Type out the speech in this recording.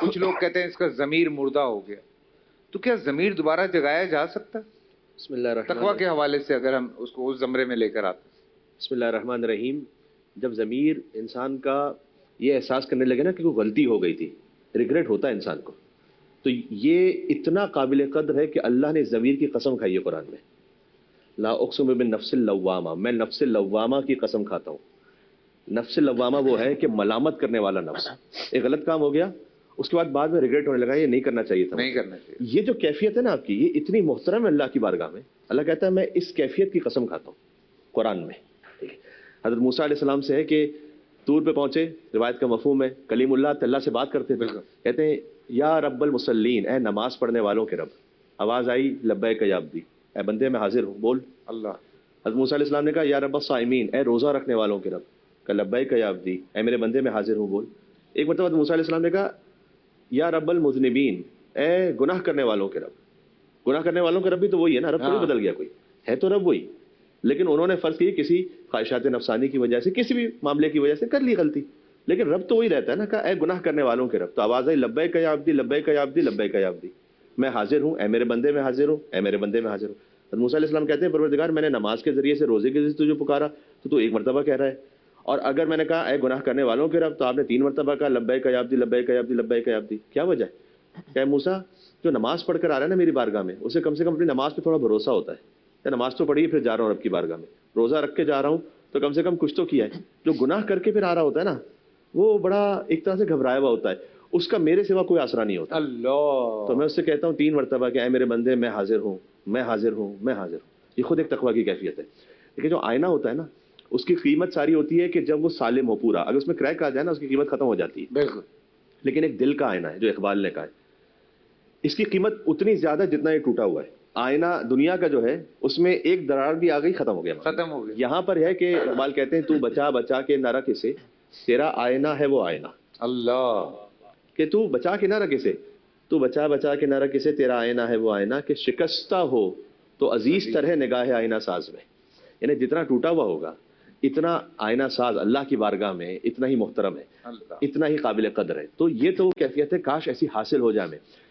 کچھ لوگ کہتے ہیں اس کا ضمیر مردہ ہو گیا، تو کیا ضمیر دوبارہ جگایا جا سکتا؟ بسم اللہ الرحمن تقویٰ کے حوالے سے اگر ہم اس کو اس زمرے میں لے کر آتے ہیں۔ بسم اللہ الرحمن الرحیم. جب ضمیر انسان کا یہ احساس کرنے لگے نا کہ کوئی غلطی ہو گئی تھی، ریگریٹ ہوتا ہے انسان کو، تو یہ اتنا قابل قدر ہے کہ اللہ نے ضمیر کی قسم کھائی ہے قرآن میں. لا اقسم بالنفس اللوامہ، میں نفس لوامہ کی قسم کھاتا ہوں. نفس لوامہ وہ ہے کہ ملامت کرنے والا نفس. ایک غلط کام ہو گیا، اس کے بعد میں ریگریٹ ہونے لگا یہ نہیں کرنا چاہیے تھا. نہیں کرنا چاہیے. ہے یہ جو کیفیت ہے نا آپ کی، یہ اتنی محترم ہے اللہ کی بارگاہ میں. اللہ کہتا ہے میں اس کیفیت کی قسم کھاتا ہوں قرآن میں. حضرت موسیٰ علیہ السلام سے ہے کہ طور پہ پہنچے، روایت کا مفہوم ہے کلیم اللہ اللہ سے بات کرتے تھے. کہتے ہیں یا رب المصلین، اے نماز پڑھنے والوں کے رب. آواز آئی لبیک یا عبدی، اے بندے میں حاضر ہوں بول اللہ. حضرت موسیٰ علیہ السلام نے کہا یا رب الصائمین، اے روزہ رکھنے والوں کے رب. کہا لبیک یا عبدی، اے میرے بندے میں حاضر ہوں بول. ایک مرتبہ حضرت موسیٰ علیہ السلام نے کہا یا رب المذنبین، اے گناہ کرنے والوں کے رب. گناہ کرنے والوں کا رب بھی تو وہی ہے نا، رب تھوڑی بدل گیا، کوئی ہے تو رب وہی. لیکن انہوں نے فرض کی کسی خواہشات نفسانی کی وجہ سے، کسی بھی معاملے کی وجہ سے کر لی غلطی، لیکن رب تو وہی رہتا ہے نا. کہا اے گناہ کرنے والوں کے رب. تو آواز آئی لبیک یا عبدی، لبیک یا عبدی، لبیک یا عبدی، میں حاضر ہوں اے میرے بندے میں حاضر ہوں، اے میرے بندے میں حاضر ہوں. حضرت موسیٰ علیہ السلام کہتے ہیں پروردگار میں نے نماز کے ذریعے سے، روزے کے ذریعے سے تجھے پکارا تو ایک مرتبہ کہہ رہا ہے، اور اگر میں نے کہا اے گناہ کرنے والوں کے رب تو آپ نے 3 مرتبہ کہا لبیک یا عبدی، لبیک یا عبدی، لبیک یا عبدی. کیا وجہ ہے؟ کہ موسیٰ جو نماز پڑھ کر آ رہا ہے نا میری بارگاہ میں، اسے کم سے کم اپنی نماز پہ تھوڑا بھروسہ ہوتا ہے. نماز تو پڑھی پھر جا رہا ہوں رب کی بارگاہ میں، روزہ رکھ کے جا رہا ہوں تو کم سے کم کچھ تو کیا ہے. جو گناہ کر کے پھر آ رہا ہوتا ہے نا، وہ بڑا ایک طرح سے گھبرایا ہوا ہوتا ہے، اس کا میرے سوا کوئی آسرا نہیں ہوتا. اللہ. تو میں اس سے کہتا ہوں 3 مرتبہ کہ اے میرے بندے میں حاضر ہوں، میں حاضر ہوں، میں حاضر ہوں. یہ خود ایک تقویٰ کی کیفیت ہے. لیکن جو آئینہ ہوتا ہے نا، اس کی قیمت ساری ہوتی ہے کہ جب وہ سالم ہو پورا. اگر اس میں کریک آ جائے نا، اس کی قیمت ختم ہو جاتی ہے. بالکل. لیکن ایک دل کا آئینہ ہے جو اقبال نے کہا ہے، اس کی قیمت اتنی زیادہ جتنا یہ ٹوٹا ہوا ہے. آئینہ دنیا کا جو ہے اس میں ایک درار بھی آ گئی، ختم ہو گیا، ختم ہو گیا. یہاں پر ہے کہ اقبال کہتے ہیں تو بچا بچا کے نہ رکھ اسے، تیرا آئینہ ہے وہ آئینہ. اللہ. کہ تو بچا کے نہ رکھ اسے، تو بچا بچا کے نہ رکھ اسے، تیرا آئینہ ہے وہ آئینہ کہ شکستہ ہو تو عزیز طرح نگاہ آئینہ ساز میں. یعنی جتنا ٹوٹا ہوا ہوگا اتنا آئینہ ساز اللہ کی بارگاہ میں اتنا ہی محترم ہے، اتنا ہی قابل قدر ہے. تو یہ تو کیفیت ہے، کاش ایسی حاصل ہو جائے ہمیں.